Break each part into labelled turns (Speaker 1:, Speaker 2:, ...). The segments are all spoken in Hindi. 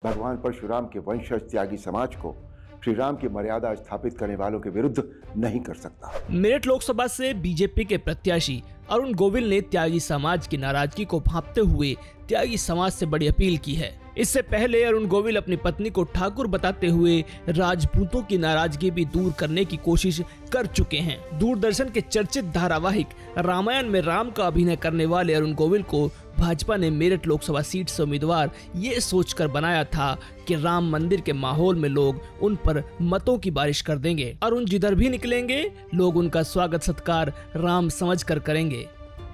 Speaker 1: भगवान परशुराम के वंशज त्यागी समाज को श्री राम की मर्यादा स्थापित करने वालों के विरुद्ध नहीं कर सकता।
Speaker 2: मेरठ लोकसभा से बीजेपी के प्रत्याशी अरुण गोविल ने त्यागी समाज की नाराजगी को भांपते हुए त्यागी समाज से बड़ी अपील की है। इससे पहले अरुण गोविल अपनी पत्नी को ठाकुर बताते हुए राजपूतों की नाराजगी भी दूर करने की कोशिश कर चुके हैं। दूरदर्शन के चर्चित धारावाहिक रामायण में राम का अभिनय करने वाले अरुण गोविल को भाजपा ने मेरठ लोकसभा सीट से उम्मीदवार ये सोचकर बनाया था कि राम मंदिर के माहौल में लोग उन पर मतों की बारिश कर देंगे। अरुण जिधर भी निकलेंगे लोग उनका स्वागत सत्कार राम समझकर करेंगे,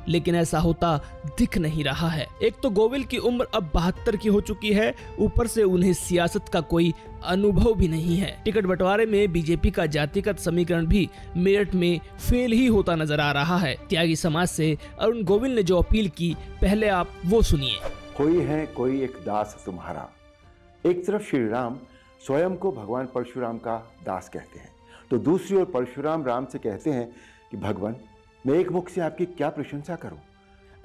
Speaker 2: लेकिन ऐसा होता दिख नहीं रहा है। एक तो गोविल की उम्र अब 72 की हो चुकी है, ऊपर से उन्हें सियासत का कोई अनुभव भी नहीं है। टिकट बंटवारे में बीजेपी का जातिगत समीकरण भी मेरठ में फेल ही होता नजर आ रहा है। त्यागी समाज से अरुण गोविल ने जो अपील की, पहले आप वो सुनिए।
Speaker 1: कोई है कोई एक दास तुम्हारा। एक तरफ श्री राम स्वयं को भगवान परशुराम का दास कहते हैं, तो दूसरी ओर परशुराम राम से कहते हैं कि भगवान मैं एक मुख से आपकी क्या प्रशंसा करूं।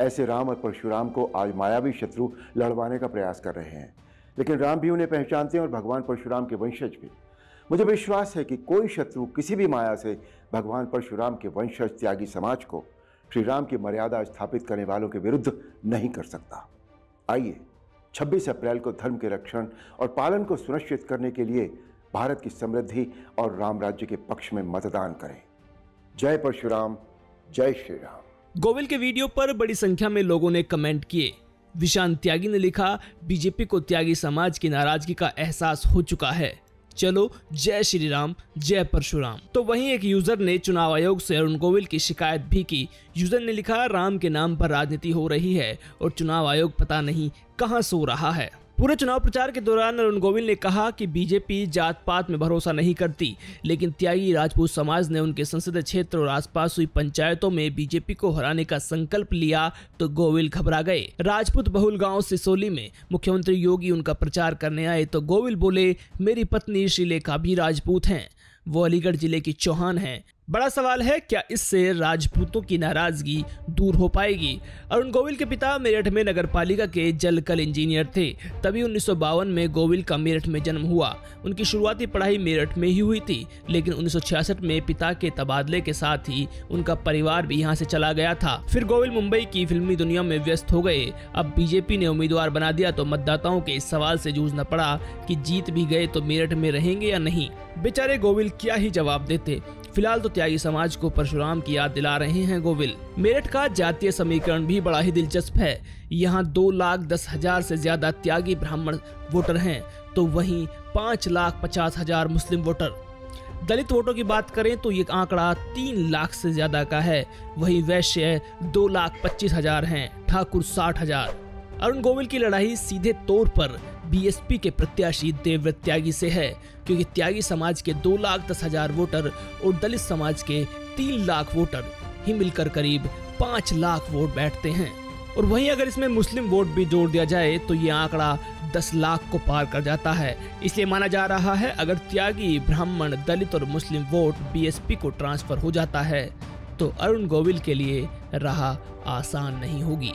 Speaker 1: ऐसे राम और परशुराम को आज मायावी शत्रु लड़वाने का प्रयास कर रहे हैं, लेकिन राम भी उन्हें पहचानते हैं और भगवान परशुराम के वंशज भी। मुझे विश्वास है कि कोई शत्रु किसी भी माया से भगवान परशुराम के वंशज त्यागी समाज को श्री राम की मर्यादा स्थापित करने वालों के विरुद्ध नहीं कर सकता। आइए 26 अप्रैल को धर्म के रक्षण और पालन को सुनिश्चित करने के लिए भारत की समृद्धि और राम राज्य के पक्ष में मतदान करें। जय परशुराम, जय श्री राम।
Speaker 2: गोविल के वीडियो पर बड़ी संख्या में लोगों ने कमेंट किए। विशान त्यागी ने लिखा, बीजेपी को त्यागी समाज की नाराजगी का एहसास हो चुका है, चलो जय श्री राम, जय परशुराम। तो वहीं एक यूजर ने चुनाव आयोग से अरुण गोविल की शिकायत भी की। यूजर ने लिखा, राम के नाम पर राजनीति हो रही है और चुनाव आयोग पता नहीं कहां सो रहा है। पूरे चुनाव प्रचार के दौरान अरुण गोविल ने कहा कि बीजेपी जात पात में भरोसा नहीं करती, लेकिन त्यागी राजपूत समाज ने उनके संसदीय क्षेत्र और आसपास हुई पंचायतों में बीजेपी को हराने का संकल्प लिया तो गोविल घबरा गए। राजपूत बहुल गांव सिसोली में मुख्यमंत्री योगी उनका प्रचार करने आए तो गोविल बोले, मेरी पत्नी श्रीलेखा भी राजपूत हैं, वो अलीगढ़ जिले की चौहान हैं। बड़ा सवाल है, क्या इससे राजपूतों की नाराजगी दूर हो पाएगी? अरुण गोविल के पिता मेरठ में नगरपालिका के जलकल इंजीनियर थे। तभी 1952 में गोविल का मेरठ में जन्म हुआ। उनकी शुरुआती पढ़ाई मेरठ में ही हुई थी, लेकिन 1966 में पिता के तबादले के साथ ही उनका परिवार भी यहाँ से चला गया था। फिर गोविल मुंबई की फिल्मी दुनिया में व्यस्त हो गए। अब बीजेपी ने उम्मीदवार बना दिया तो मतदाताओं के इस सवाल से जूझना पड़ा कि जीत भी गए तो मेरठ में रहेंगे या नहीं। बेचारे गोविल क्या ही जवाब देते। फिलहाल तो त्यागी समाज को परशुराम की याद दिला रहे हैं गोविल। मेरठ का जातीय समीकरण भी बड़ा ही दिलचस्प है। यहाँ 2,10,000 से ज्यादा त्यागी ब्राह्मण वोटर हैं, तो वहीं 5,50,000 मुस्लिम वोटर। दलित वोटों की बात करें तो ये आंकड़ा 3 लाख से ज्यादा का है। वहीं वैश्य 2,25,000 हैं, ठाकुर 60,000। अरुण गोविल की लड़ाई सीधे तौर पर बीएसपी के प्रत्याशी देवव्रत त्यागी से है, क्योंकि त्यागी समाज के 2,10,000 वोटर और दलित समाज के 3 लाख वोटर ही मिलकर करीब 5 लाख वोट बैठते हैं। और वहीं अगर इसमें मुस्लिम वोट भी जोड़ दिया जाए तो ये आंकड़ा 10 लाख को पार कर जाता है। इसलिए माना जा रहा है, अगर त्यागी, ब्राह्मण, दलित और मुस्लिम वोट बीएसपी को ट्रांसफर हो जाता है तो अरुण गोविल के लिए राह आसान नहीं होगी।